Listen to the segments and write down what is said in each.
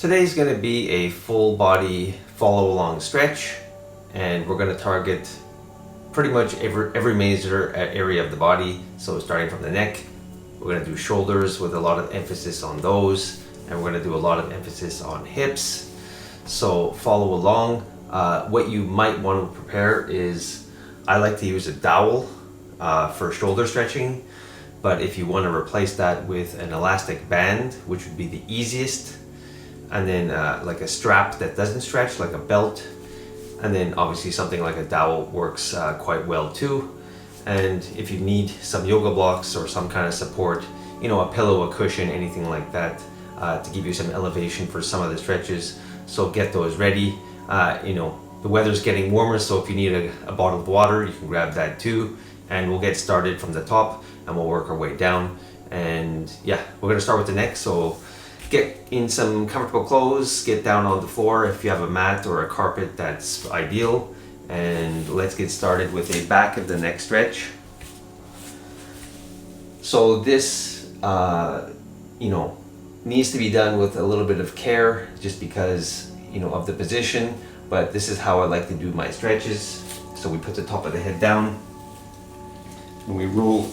Today's going to be a full body follow along stretch, and we're going to target pretty much every major area of the body. So starting from the neck, we're going to do shoulders with a lot of emphasis on those, and we're going to do a lot of emphasis on hips. So follow along. What you might want to prepare is, I like to use a dowel for shoulder stretching, but if you want to replace that with an elastic band, which would be the easiest, and then like a strap that doesn't stretch, like a belt, and then obviously something like a dowel works quite well too. And if you need some yoga blocks or some kind of support, you know, a pillow, a cushion, anything like that, to give you some elevation for some of the stretches. So get those ready. You know, the weather's getting warmer, so if you need a bottle of water, you can grab that too. And we'll get started from the top and we'll work our way down. And yeah, we're gonna start with the neck. So get in some comfortable clothes, get down on the floor. If you have a mat or a carpet, that's ideal. And let's get started with a back of the neck stretch. So this, you know, needs to be done with a little bit of care, just because, you know, of the position, but this is how I like to do my stretches. So we put the top of the head down and we roll.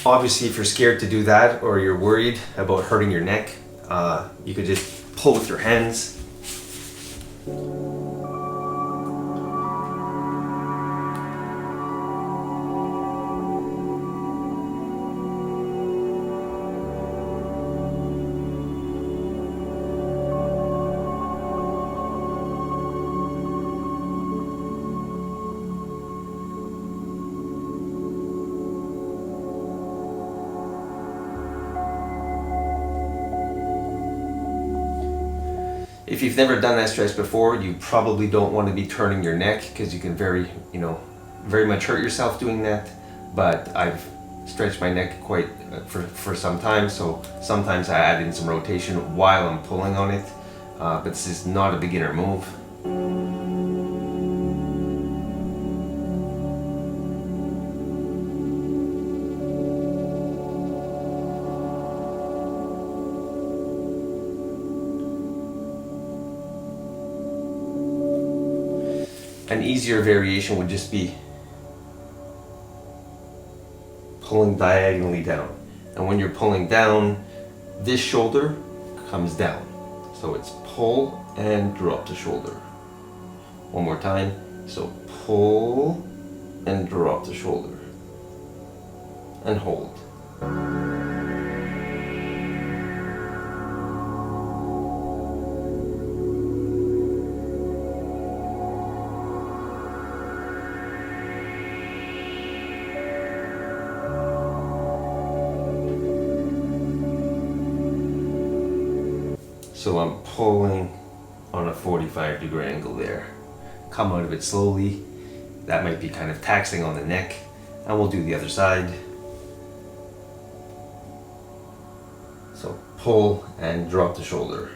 Obviously, if you're scared to do that or you're worried about hurting your neck, you could just pull with your hands. If you've never done that stretch before, you probably don't want to be turning your neck, because you can very much hurt yourself doing that. But I've stretched my neck quite for some time, so sometimes I add in some rotation while I'm pulling on it. But this is not a beginner move. An easier variation would just be pulling diagonally down. And when you're pulling down, this shoulder comes down. So it's pull and drop the shoulder. One more time. So pull and drop the shoulder. And hold. So I'm pulling on a 45-degree angle there. Come out of it slowly. That might be kind of taxing on the neck. And we'll do the other side. So pull and drop the shoulder.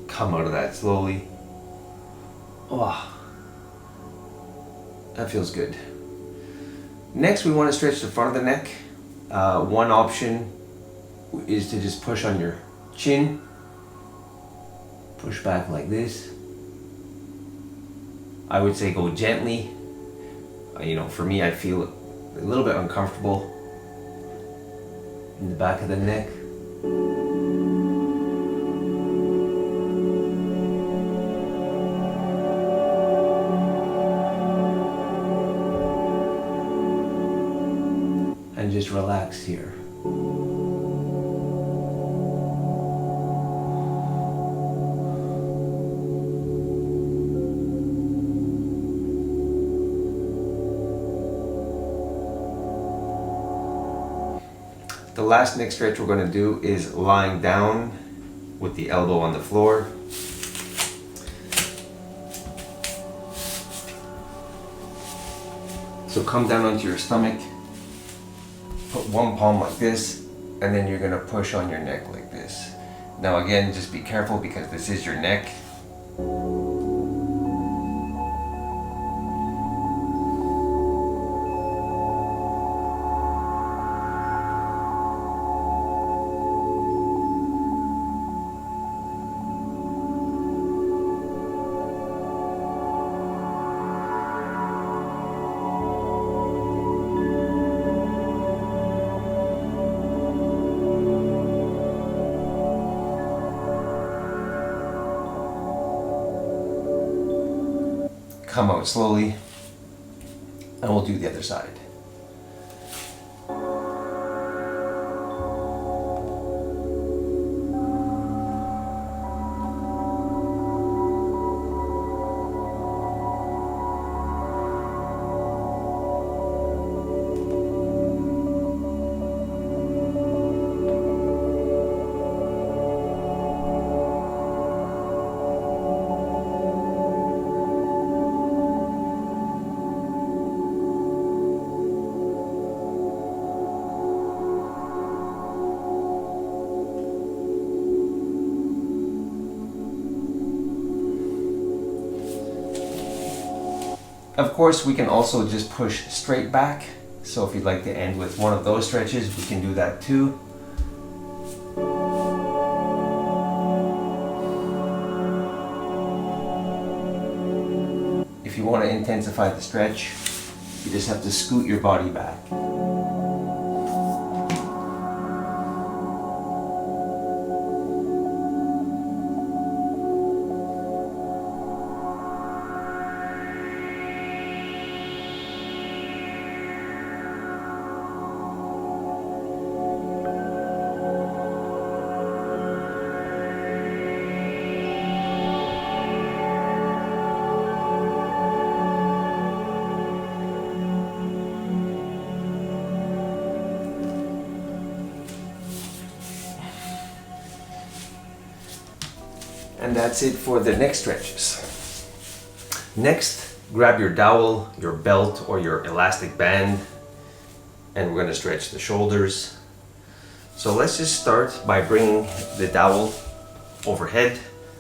Come out of that slowly. Oh, that feels good. Next, we want to stretch the front of the neck. One option is to just push on your chin. Push back like this. I would say go gently. For me, I feel a little bit uncomfortable in the back of the neck. And just relax here. The last neck stretch we're going to do is lying down with the elbow on the floor. So come down onto your stomach, put one palm like this, and then you're going to push on your neck like this. Now again, just be careful because this is your neck. Come out slowly, and we'll do the other side. Of course, we can also just push straight back. So if you'd like to end with one of those stretches, we can do that too. If you want to intensify the stretch, you just have to scoot your body back. And that's it for the neck stretches. Next, grab your dowel, your belt, or your elastic band, and we're going to stretch the shoulders. So let's just start by bringing the dowel overhead.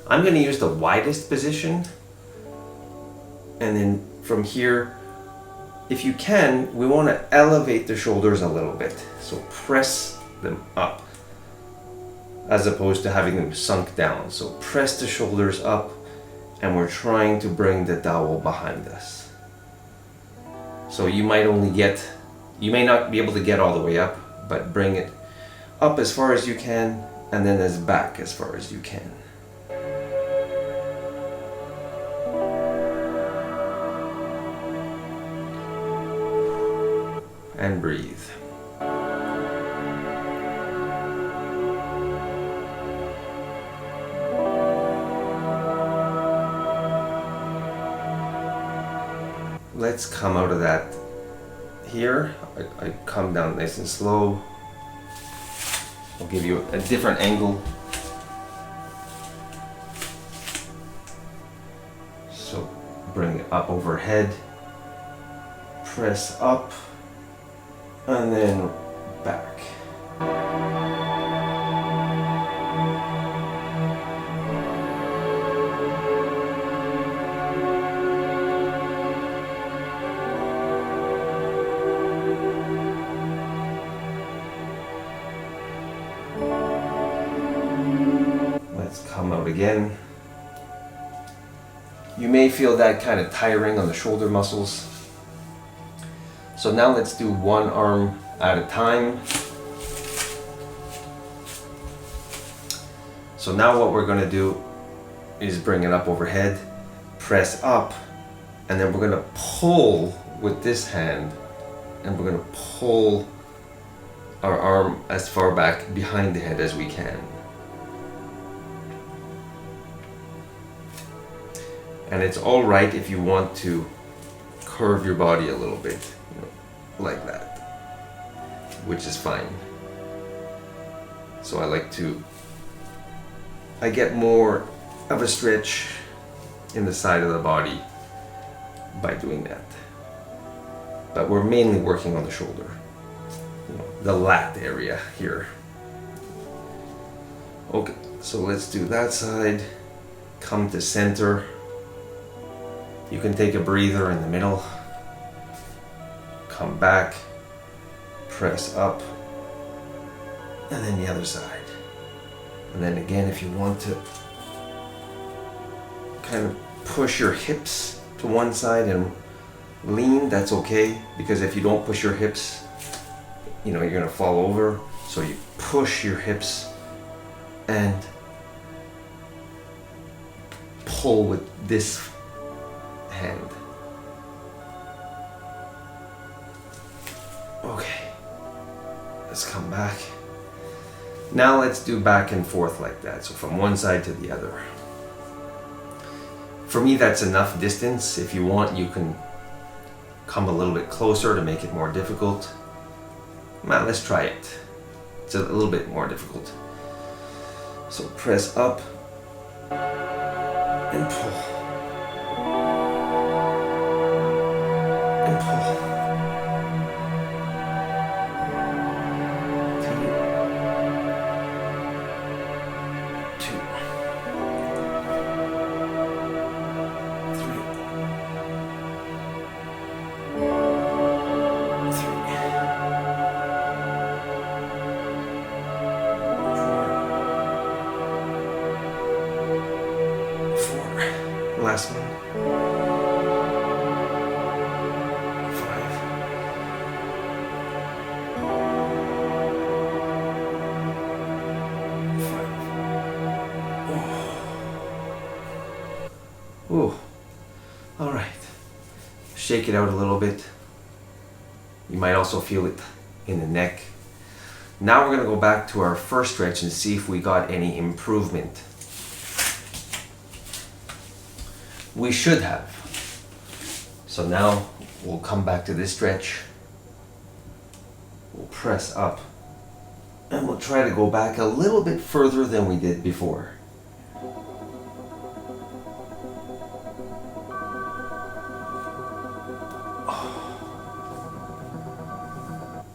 I'm going to use the widest position, and then from here, if you can, we want to elevate the shoulders a little bit. So press them up, as opposed to having them sunk down. So press the shoulders up, and we're trying to bring the dowel behind us. So you may not be able to get all the way up, but bring it up as far as you can, and then as back as far as you can. And breathe. Let's come out of that here. I come down nice and slow. I'll give you a different angle. So bring it up overhead, press up, and then back. Come out again. You may feel that kind of tiring on the shoulder muscles. So now let's do one arm at a time. So now what we're going to do is bring it up overhead, press up, and then we're going to pull with this hand, and we're going to pull our arm as far back behind the head as we can. And it's all right if you want to curve your body a little bit, you know, like that, which is fine. So I get more of a stretch in the side of the body by doing that. But we're mainly working on the shoulder, you know, the lat area here. Okay, so let's do that side. Come to center. You can take a breather in the middle. Come back, press up, and then the other side. And then again, if you want to kind of push your hips to one side and lean, that's okay, because if you don't push your hips, you know, you're gonna fall over. So you push your hips and pull with this hand. Okay, let's come back. Now let's do back and forth like that, so from one side to the other. For me, that's enough distance. If you want, you can come a little bit closer to make it more difficult. Now let's try it. It's a little bit more difficult. So press up and pull. And pull. Last one. 5. Oh. All right. Shake it out a little bit. You might also feel it in the neck. Now we're going to go back to our first stretch and see if we got any improvement. We should have. So now we'll come back to this stretch. We'll press up and we'll try to go back a little bit further than we did before.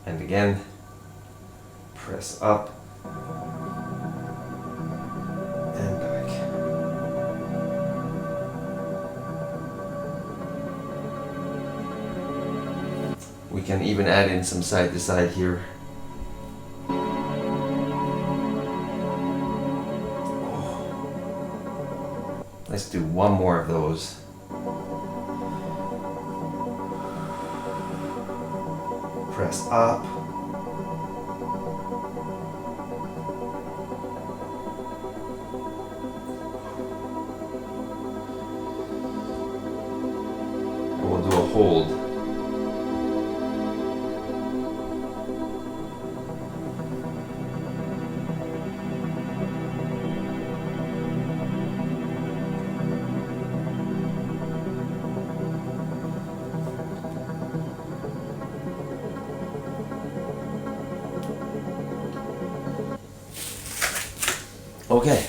And again, press up and back. We can even add in some side to side here. Let's do one more of those. Press up. And we'll do a hold. Okay,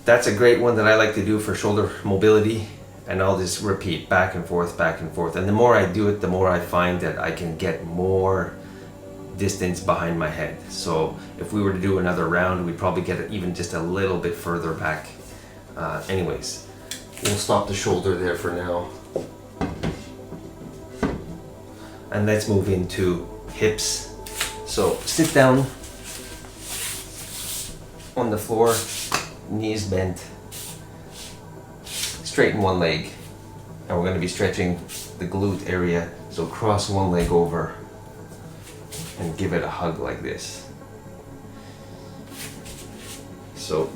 that's a great one that I like to do for shoulder mobility, and I'll just repeat back and forth, and the more I do it, the more I find that I can get more distance behind my head. So if we were to do another round, we'd probably get it even just a little bit further back. Anyways, we'll stop the shoulder there for now, and let's move into hips. So sit down on the floor, knees bent, straighten one leg, and we're going to be stretching the glute area So cross one leg over and give it a hug like this. So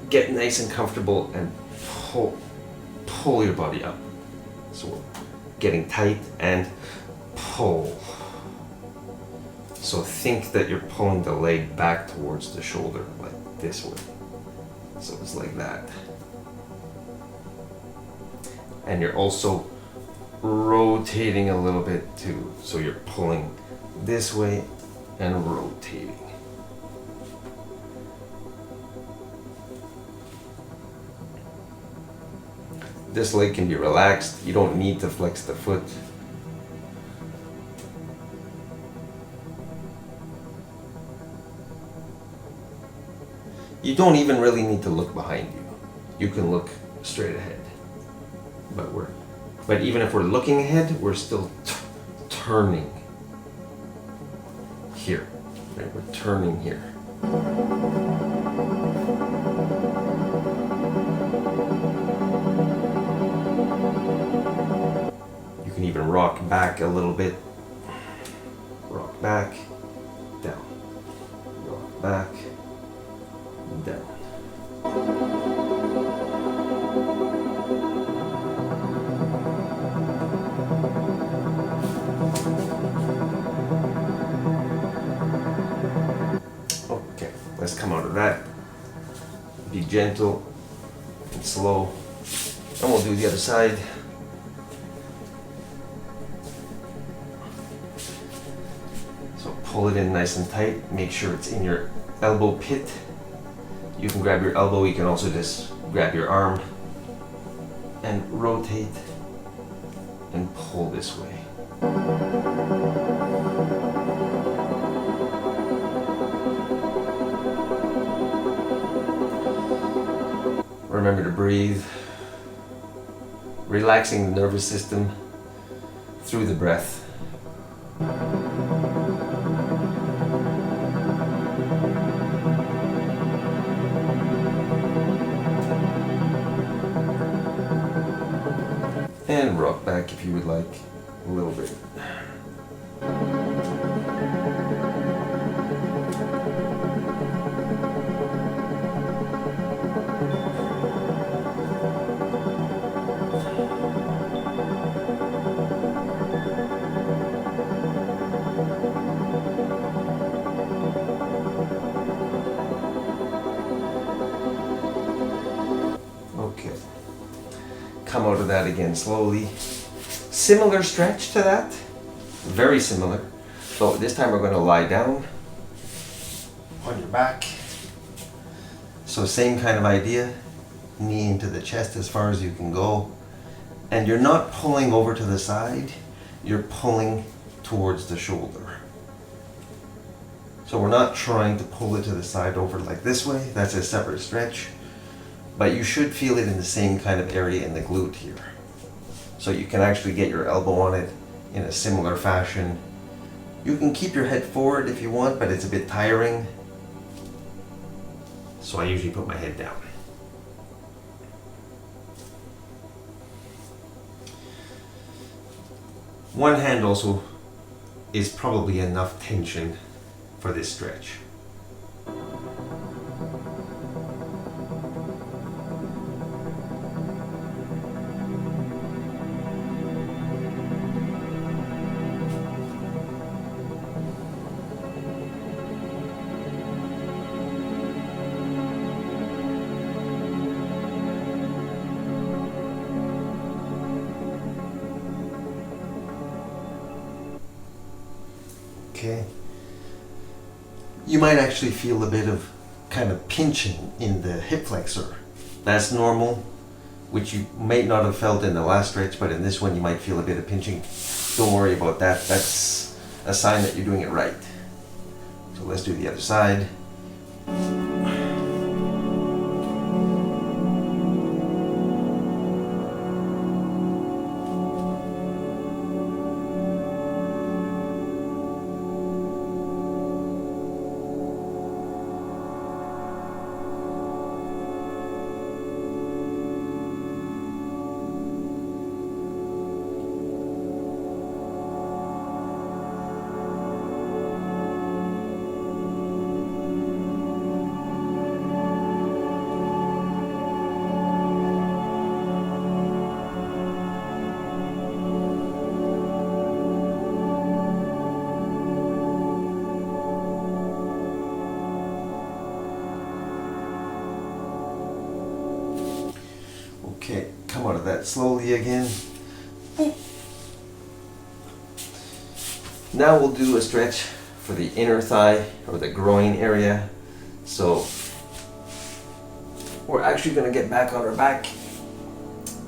get nice and comfortable and pull your body up. So we're getting tight and pull. So think that you're pulling the leg back towards the shoulder, like this way. So it's like that. And you're also rotating a little bit too. So you're pulling this way and rotating. This leg can be relaxed. You don't need to flex the foot. You don't even really need to look behind you. You can look straight ahead. But even if we're looking ahead, we're still turning here. Right? We're turning here. You can even rock back a little bit. Rock back, down. Rock back, down. Okay, let's come out of that. Be gentle and slow. And we'll do the other side. So pull it in nice and tight. Make sure it's in your elbow pit. You can grab your elbow, you can also just grab your arm and rotate and pull this way. Remember to breathe, relaxing the nervous system through the breath. And rock back if you would like, a little bit. Okay. Come out of that again slowly. Similar stretch to that, very similar. So this time we're going to lie down on your back. So same kind of idea, knee into the chest as far as you can go. And you're not pulling over to the side, you're pulling towards the shoulder. So we're not trying to pull it to the side over like this way, that's a separate stretch. But you should feel it in the same kind of area in the glute here. So you can actually get your elbow on it in a similar fashion. You can keep your head forward if you want, but it's a bit tiring. So I usually put my head down. One hand also is probably enough tension for this stretch. Okay. You might actually feel a bit of kind of pinching in the hip flexor. That's normal, which you may not have felt in the last stretch, but in this one you might feel a bit of pinching. Don't worry about that. That's a sign that you're doing it right. So let's do the other side. Okay, come out of that slowly again. Now we'll do a stretch for the inner thigh or the groin area. So we're actually going to get back on our back.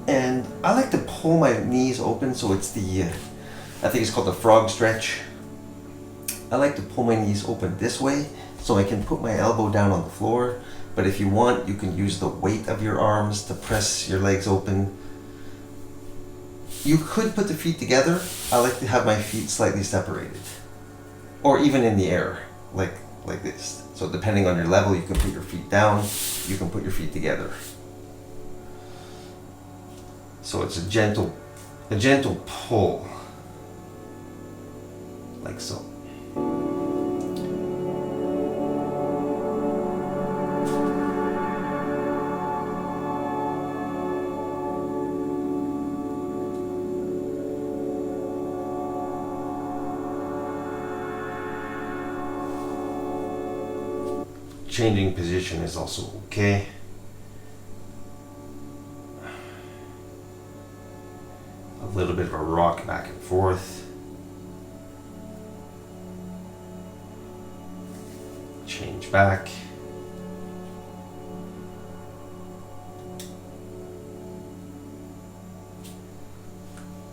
And I like to pull my knees open, so it's the, I think it's called the frog stretch. I like to pull my knees open this way so I can put my elbow down on the floor. But if you want, you can use the weight of your arms to press your legs open. You could put the feet together. I like to have my feet slightly separated. Or even in the air, like this. So depending on your level, you can put your feet down, you can put your feet together. So it's a gentle pull, like so. Changing position is also okay. A little bit of a rock back and forth. Change back.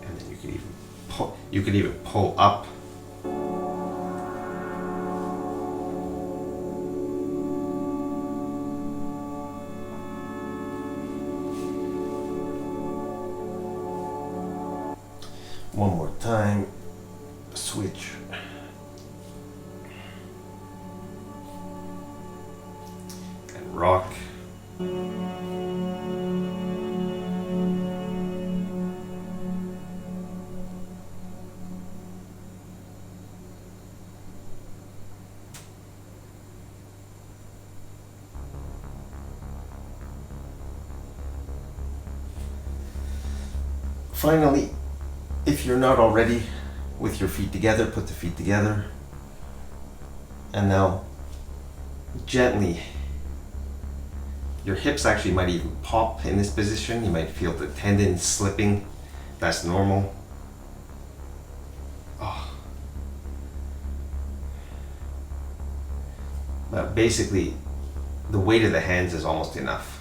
And then you could even pull up. One more time, switch. And rock. Finally, if you're not already with your feet together, put the feet together. And now, gently, your hips actually might even pop in this position. You might feel the tendons slipping. That's normal. Oh. But basically, the weight of the hands is almost enough.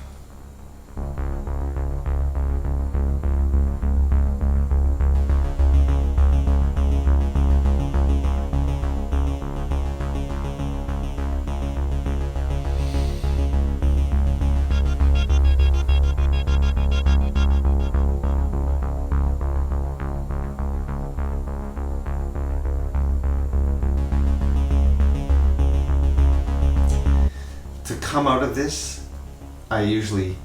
To come out of this, I usually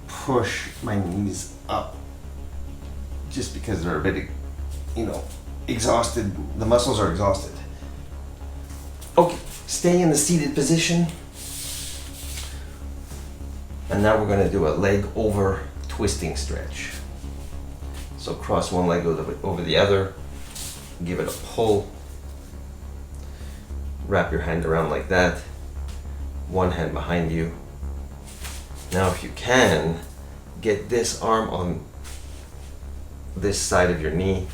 push my knees up just because they're a bit, exhausted. The muscles are exhausted. Okay, stay in the seated position. And now we're going to do a leg over twisting stretch. So cross one leg over the other, give it a pull, wrap your hand around like that. One hand behind you. Now if you can, get this arm on this side of your knee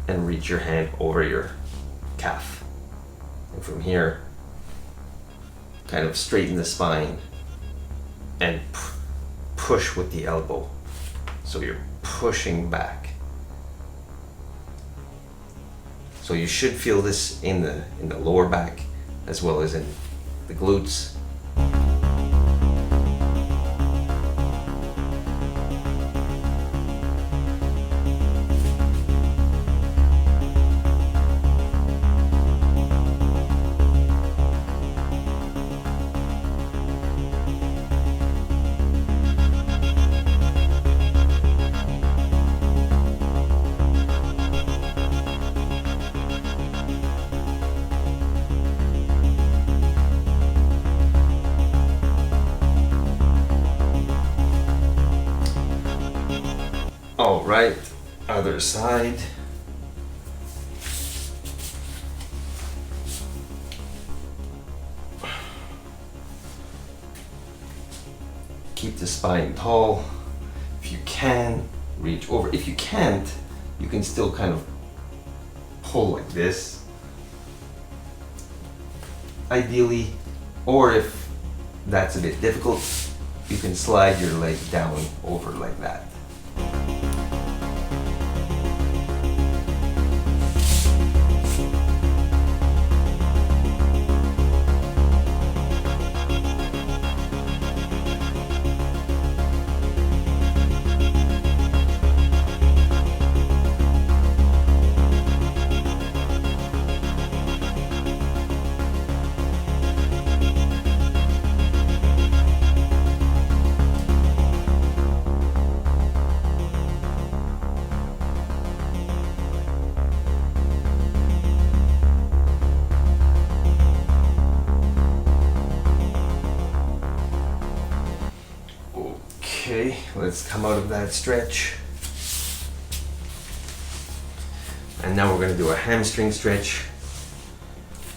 and reach your hand over your calf. And from here, kind of straighten the spine and push with the elbow. So you're pushing back. So you should feel this in the lower back as well as in the glutes. All right, other side. Keep keep the spine tall. If you can, reach over. If you can't, you can still kind of pull like this, ideally, or if that's a bit difficult, you can slide your leg down over like that. Okay, let's come out of that stretch. And now we're going to do a hamstring stretch.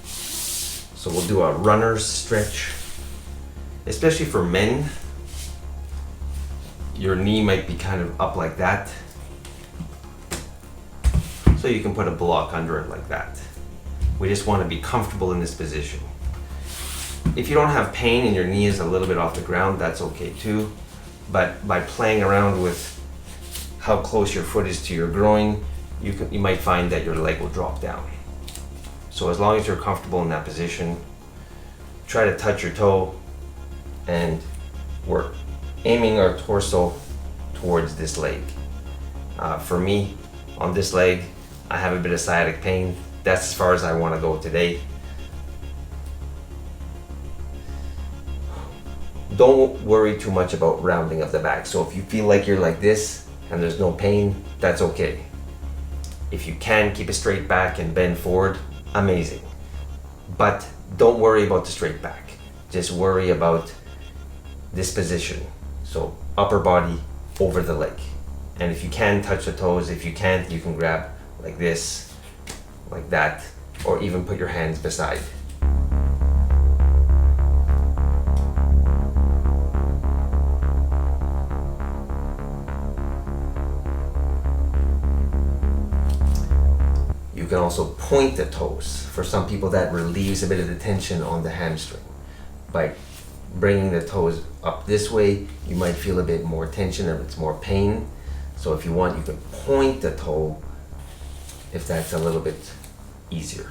So we'll do a runner's stretch. Especially for men, your knee might be kind of up like that. So you can put a block under it like that. We just want to be comfortable in this position. If you don't have pain and your knee is a little bit off the ground, that's okay too. But by playing around with how close your foot is to your groin, you might find that your leg will drop down. So as long as you're comfortable in that position, try to touch your toe, and we're aiming our torso towards this leg. For me, on this leg, I have a bit of sciatic pain. That's as far as I want to go today. Don't worry too much about rounding of the back. So if you feel like you're like this and there's no pain, that's okay. If you can keep a straight back and bend forward, amazing. But don't worry about the straight back. Just worry about this position. So upper body over the leg. And if you can, touch the toes. If you can't, you can grab like this, like that, or even put your hands beside. You can also point the toes. For some people, that relieves a bit of the tension on the hamstring. By bringing the toes up this way, you might feel a bit more tension or it's more pain. So if you want, you can point the toe if that's a little bit easier.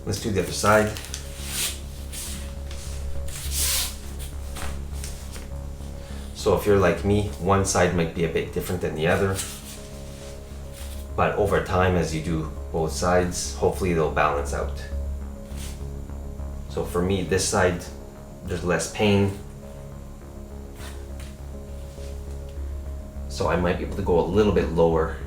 Let's do the other side. So if you're like me, one side might be a bit different than the other. But over time, as you do both sides, hopefully they'll balance out. So for me, this side, there's less pain. So I might be able to go a little bit lower.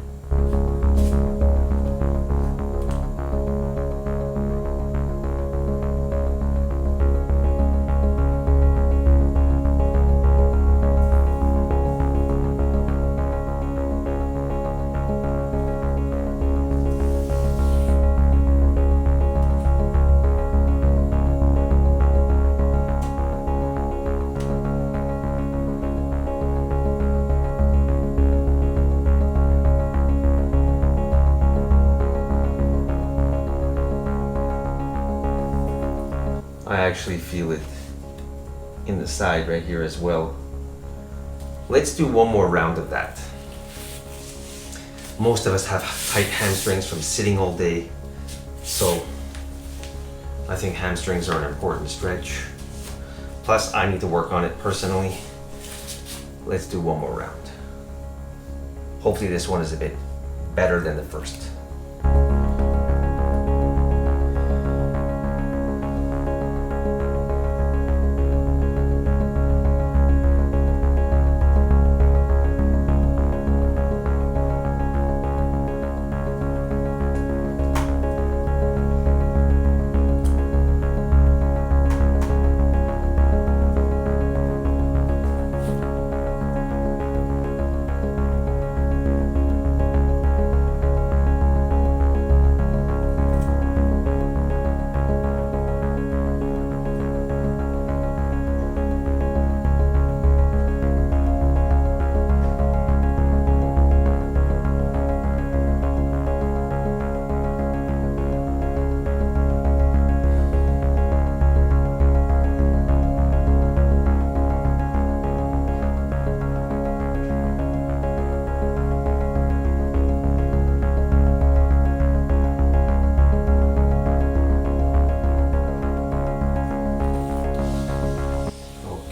I actually feel it in the side right here as well. Let's do one more round of that. Most of us have tight hamstrings from sitting all day, so I think hamstrings are an important stretch. Plus, I need to work on it personally. Let's do one more round. Hopefully this one is a bit better than the first.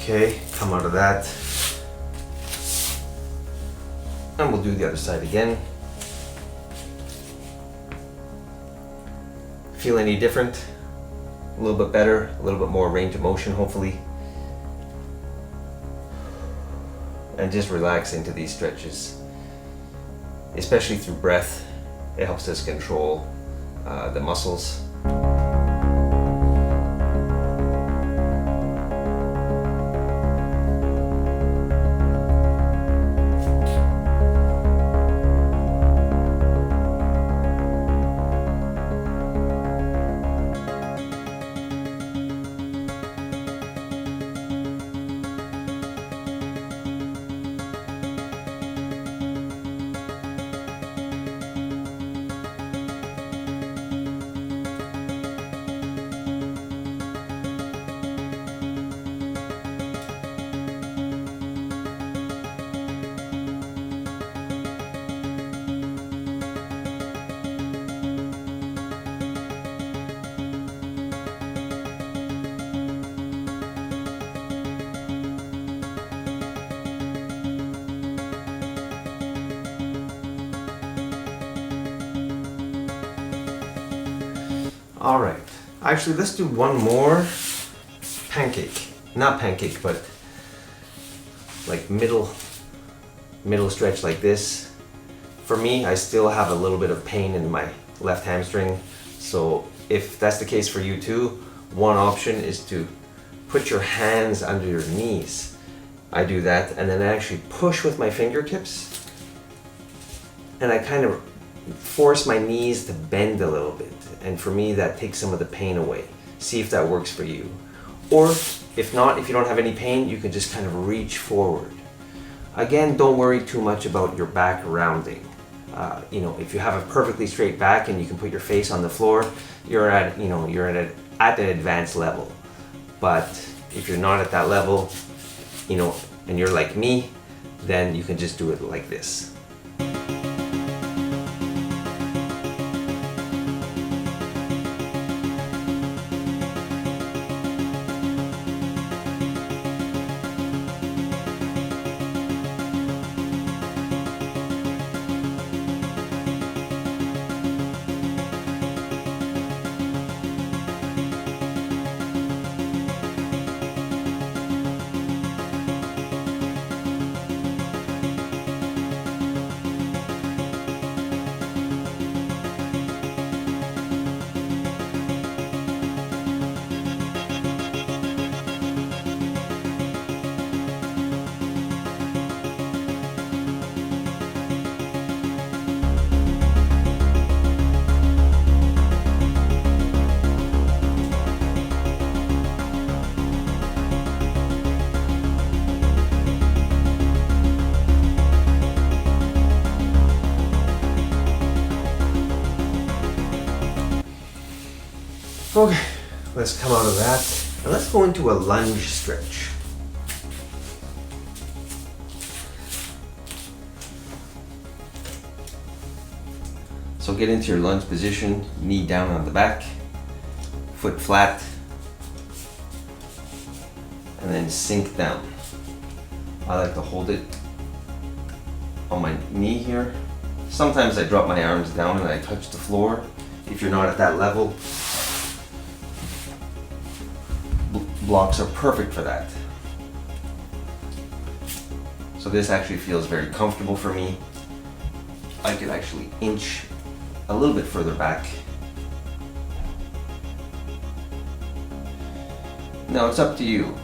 Okay, come out of that. And we'll do the other side again. Feel any different? A little bit better, a little bit more range of motion, hopefully. And just relax into these stretches, especially through breath. It helps us control the muscles. All right, actually let's do one more pancake. Not pancake, but like middle stretch like this. For me, I still have a little bit of pain in my left hamstring. So if that's the case for you too, one option is to put your hands under your knees. I do that and then I actually push with my fingertips and I kind of force my knees to bend a little bit. And for me, that takes some of the pain away. See if that works for you. Or if not, if you don't have any pain, you can just kind of reach forward. Again, don't worry too much about your back rounding. If you have a perfectly straight back and you can put your face on the floor, you're at an advanced level. But if you're not at that level, and you're like me, then you can just do it like this. Okay, let's come out of that and let's go into a lunge stretch. So get into your lunge position, knee down on the back, foot flat, and then sink down. I like to hold it on my knee here. Sometimes I drop my arms down and I touch the floor. If you're not at that level, blocks are perfect for that. So this actually feels very comfortable for me. I could actually inch a little bit further back. Now it's up to you.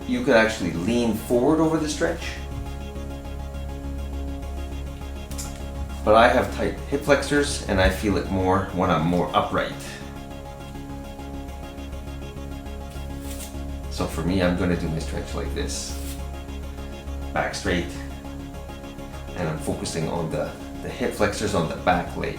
You could actually lean forward over the stretch. But I have tight hip flexors and I feel it more when I'm more upright. So for me, I'm going to do my stretch like this. Back straight. And I'm focusing on the hip flexors on the back leg.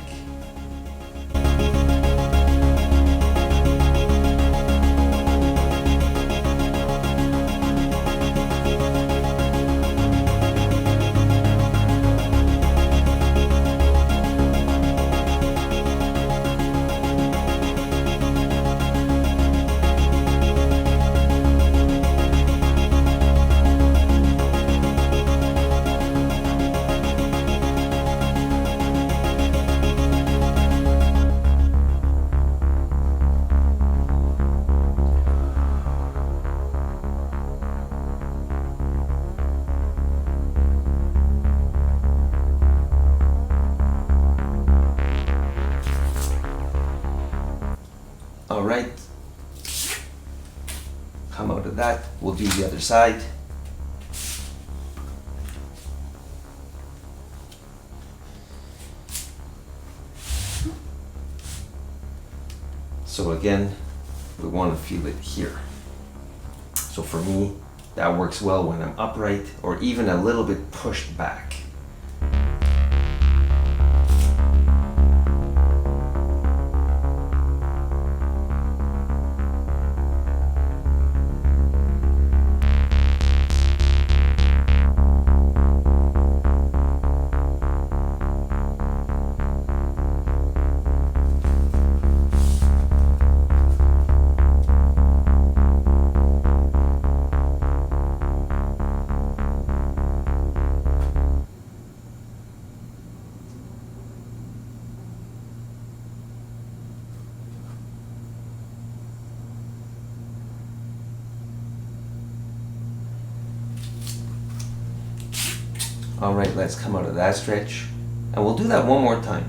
Alright, come out of that, we'll do the other side. So again, we want to feel it here. So for me, that works well when I'm upright or even a little bit pushed back. Alright, let's come out of that stretch. And we'll do that one more time.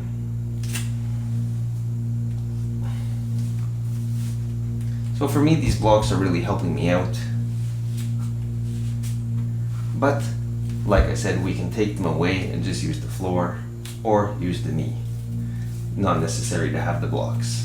So for me, these blocks are really helping me out. But, like I said, we can take them away and just use the floor or use the knee. Not necessary to have the blocks.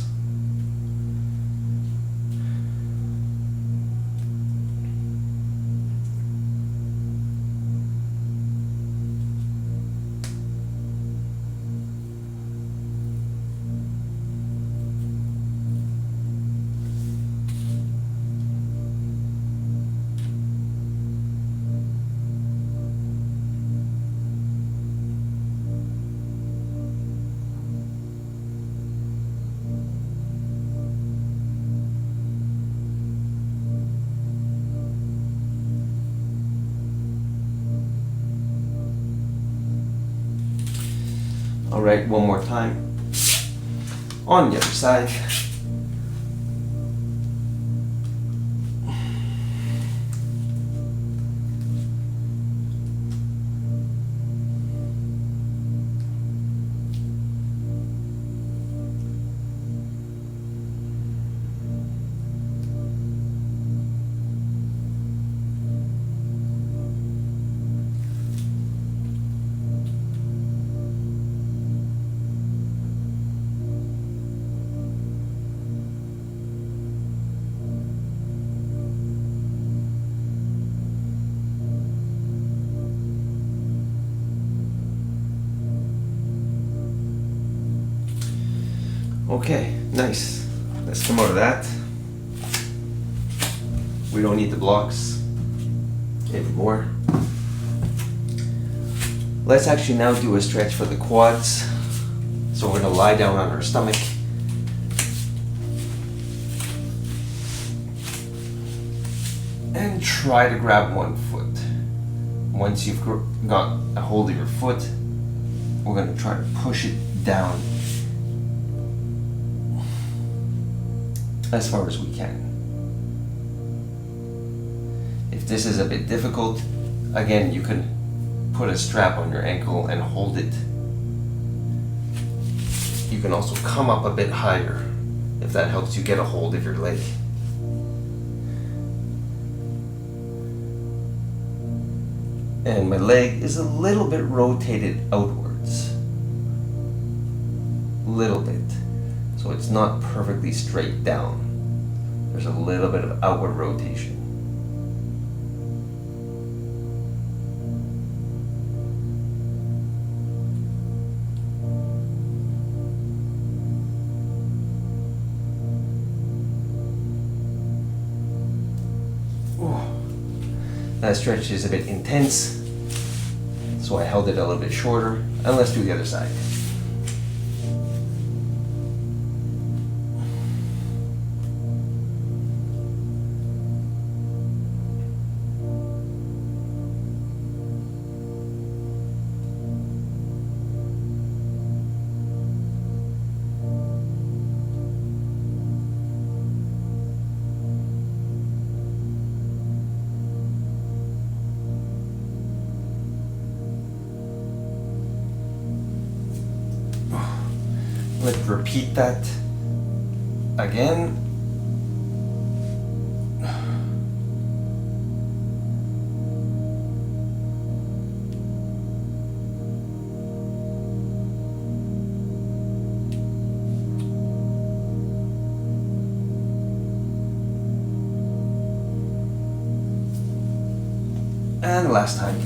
Alright, one more time. On the other side. Okay, nice. Let's come out of that. We don't need the blocks anymore. Let's actually now do a stretch for the quads. So we're going to lie down on our stomach. then try to grab one foot. Once you've got a hold of your foot, we're going to try to push it down as far as we can. If this is a bit difficult, again, you can put a strap on your ankle and hold it. You can also come up a bit higher if that helps you get a hold of your leg. And my leg is a little bit rotated outwards. A little bit. So it's not perfectly straight down. There's a little bit of outward rotation. That stretch is a bit intense, so I held it a little bit shorter. And let's do the other side. Let's repeat that again. And last time.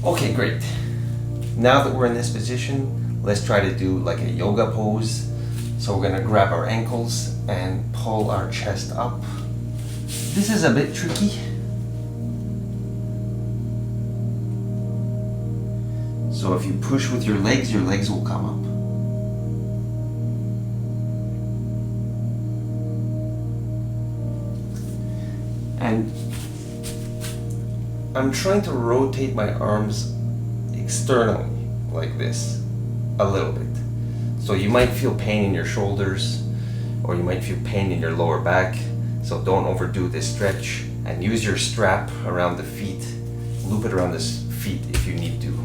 Okay, great. Now that we're in this position, let's try to do like a yoga pose. So we're gonna grab our ankles and pull our chest up. This is a bit tricky. So if you push with your legs will come up. And I'm trying to rotate my arms externally, like this, a little bit. So you might feel pain in your shoulders, or you might feel pain in your lower back. So don't overdo this stretch, and use your strap around the feet. Loop it around the feet if you need to.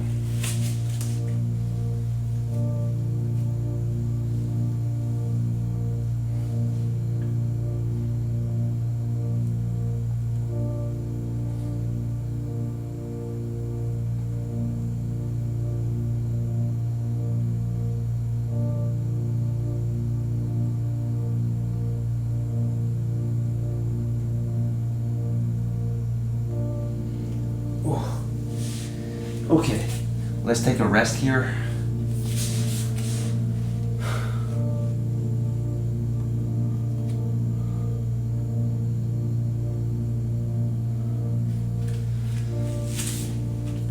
Okay, let's take a rest here.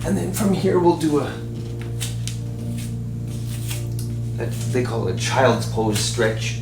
And then from here we'll do they call it a child's pose stretch.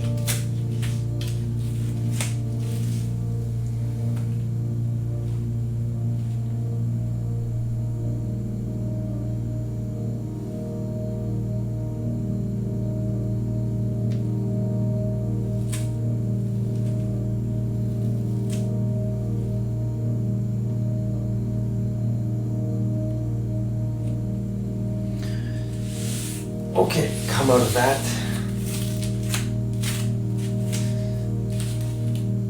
Okay, come out of that.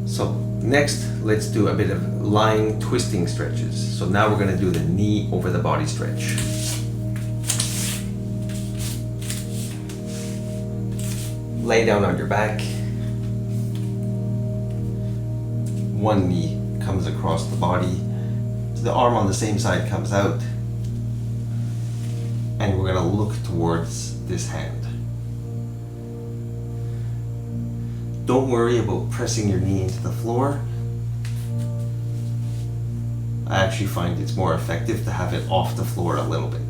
So next, let's do a bit of lying twisting stretches. So now we're going to do the knee over the body stretch. Lay down on your back. One knee comes across the body. The arm on the same side comes out. and we're gonna look towards this hand. Don't worry about pressing your knee into the floor. I actually find it's more effective to have it off the floor a little bit.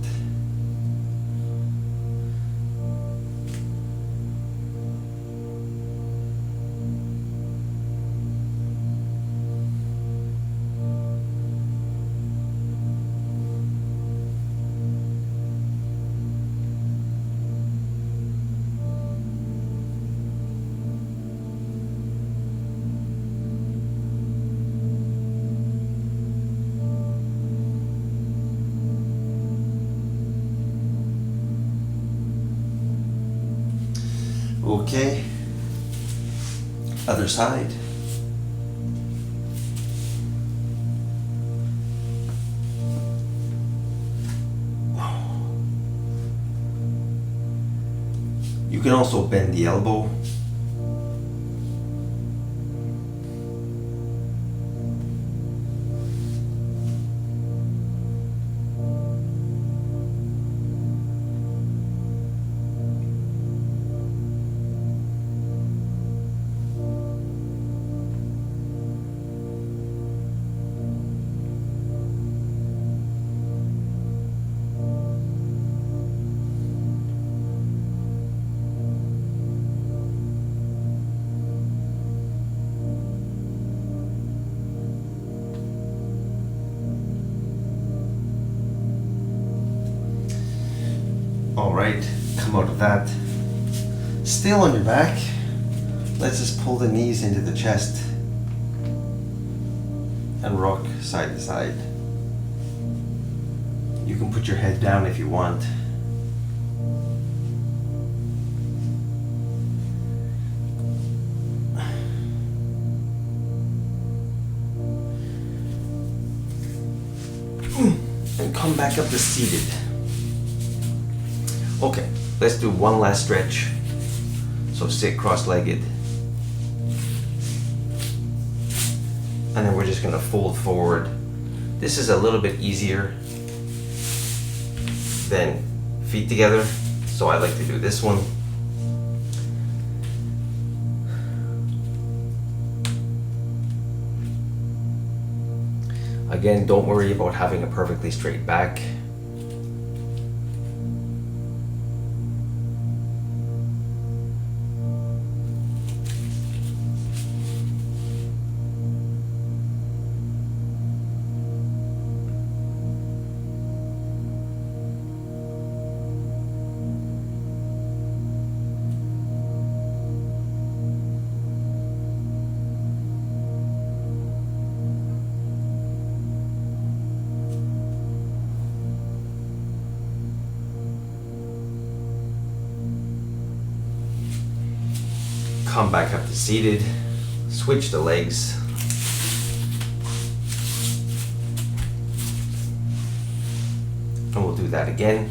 Okay, other side. You can also bend the elbow. Alright, come out of that. Still on your back. Let's just pull the knees into the chest and rock side to side. You can put your head down if you want. And come back up to seated. Okay, let's do one last stretch. So sit cross-legged. And then we're just gonna fold forward. This is a little bit easier than feet together, so I like to do this one. Again, don't worry about having a perfectly straight back. Come back up to seated, switch the legs. And we'll do that again.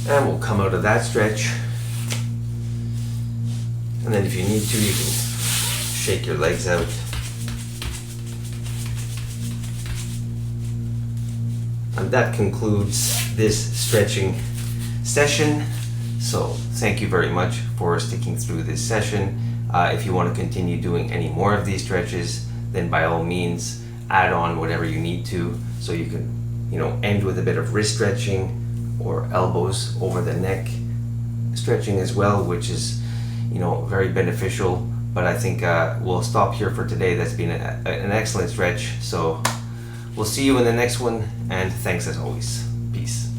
And we'll come out of that stretch. And then if you need to, you can shake your legs out. And that concludes this stretching session. So thank you very much for sticking through this session. If you want to continue doing any more of these stretches, then by all means add on whatever you need to, so you can, end with a bit of wrist stretching or elbows over the neck stretching as well, which is, very beneficial. But I think we'll stop here for today. That's been an excellent stretch. So we'll see you in the next one, and thanks as always. Peace.